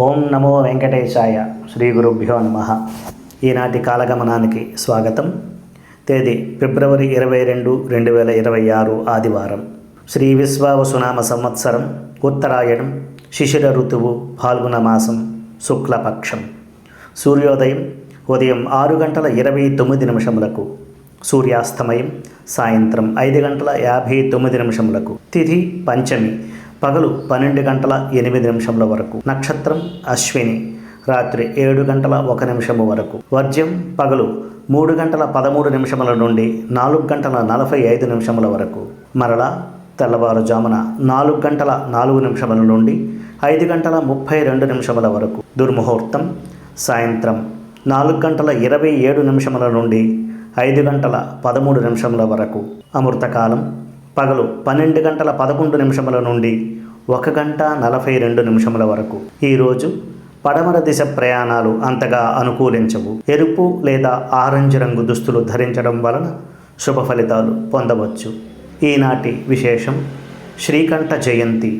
ఓం నమో వెంకటేశాయ. శ్రీ గురుభ్యో నమః. ఈనాటి కాలగమనానికి స్వాగతం. తేదీ ఫిబ్రవరి 22, 2026 ఆదివారం. శ్రీ విశ్వావసునామ సంవత్సరం, ఉత్తరాయణం, శిశిర ఋతువు, ఫాల్గుణ మాసం, శుక్లపక్షం. సూర్యోదయం ఉదయం 6:29, సూర్యాస్తమయం సాయంత్రం 5:59. తిథి పంచమి, పగలు 12:08 వరకు. నక్షత్రం అశ్విని, రాత్రి 7:01 వరకు. వర్జ్యం పగలు 3:13 నుండి 4:45 వరకు. మరలా తెల్లవారుజామున 4:04 నుండి 5:32 వరకు. దుర్ముహూర్తం సాయంత్రం 4:27 నుండి 5:13 వరకు. అమృతకాలం పగలు 12:11 నుండి 1:42 వరకు. ఈరోజు పడమర దిశ ప్రయాణాలు అంతగా అనుకూలించవు. ఎరుపు లేదా ఆరెంజ్ రంగు దుస్తులు ధరించడం వలన శుభ ఫలితాలు పొందవచ్చు. ఈనాటి విశేషం శ్రీకంఠ జయంతి.